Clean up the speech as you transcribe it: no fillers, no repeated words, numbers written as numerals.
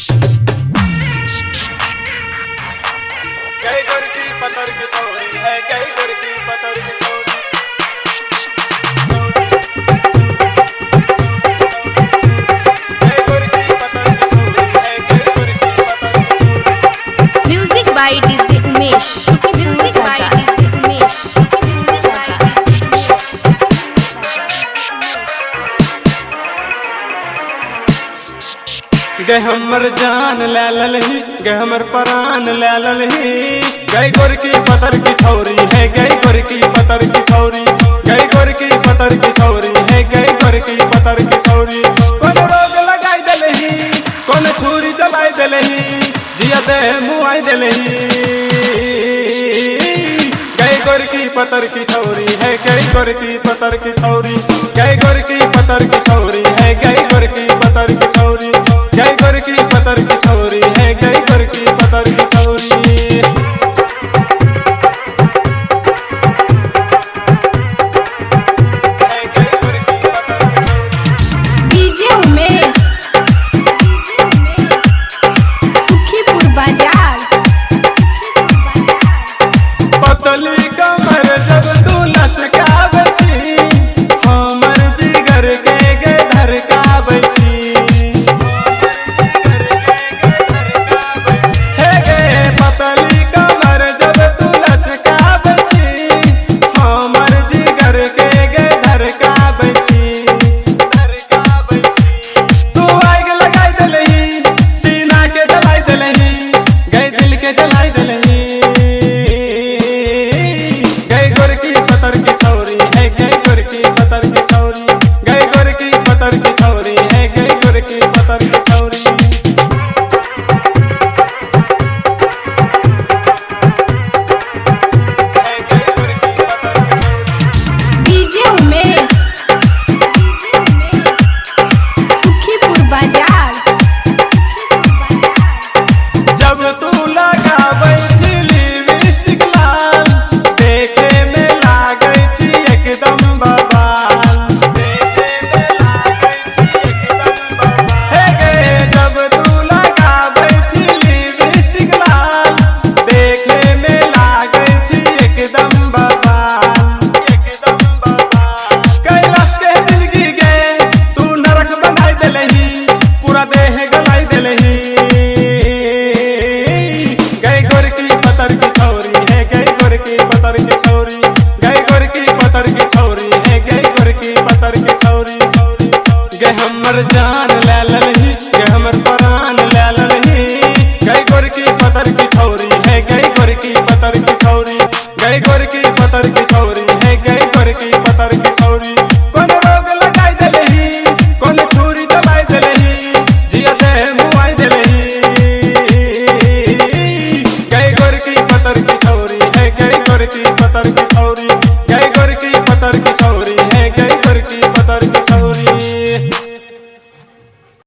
गई गुर की पतर की छोरी है, गई गुर की पतर की छोरी। गई गुर की पतर की छोरी है, गई गुर की पतर की छोरी। Music by DJ Umesh, music by DJ Umesh, music by गए हमर जान ले ललही, गए हमर प्राण ले ललही। गई गुर की पतर की छोरी है, गई गुर की पतर की छोरी। गई गुर की पतर की छोरी है, गई गुर की पतर की छोरी। कौन रोग लगाई दलही, कौन छुरी चलाई दलही, जिया दे मुआई दलही। गई गुर की पतर की छोरी है, गई गुर की पतर की छोरी। गई गुर की पतर की छोरी है, गई गुर की पतर की छोरी। गई गुर की पतर की छोरी है, गई गुर की पतर की छोरी। डीजे उमेश, सुखीपुर बाजार। पतली कमर जब तू लचकाबै छी, हमर जिगर के गे धड़काबै छी। हे गे पतली कमर जब तू लचकाबै छी, हमर जिगर के गे धड़काबै छी। तू आग लगाई दलही, सीना के जलाई दलही, गई दिल के जलाई दलही। गई गुर की पतर की छोरी है, गई गुर की पतर की छोरी। गई गुर की पतर की छोरी है, गई गुर की पतर की छोरी। डीजे उमेश, सुखीपुर बाजार। जब तू लगाबै छी लिपस्टिक लाल, देखे में लागै छी एकदम बवाल। देखे में लागै छी एकदम बवाल। हे गे जब तू लगाबै छी लिपस्टिक लाल, देखे में लागै छी एकदम बवाल। एकदम बवाल। कैलाश के जिंदगी गे तू नरक बनाई देलही, पूरा देह गलाई देलही। गई गुर की पतर की छोरी है, गई गुर की पतर की छोरी। गई गुर की पतर की छोरी है, गई गुर की पतर की छोरी। गई हमर जान ले ललही, गई हमर प्राण ले ललही। गई गुर की पतर की छोरी है, गई गुर की पतर की छोरी। गई गुर की पतर की छोरी है, गई गुर की पतर की छोरी। कौन रोग लगाई दलही, कौन छुरी चलाई दलही, जिया दे मुआई दलही। गई गुर की पतर की छोरी है, गई गुर की पतर की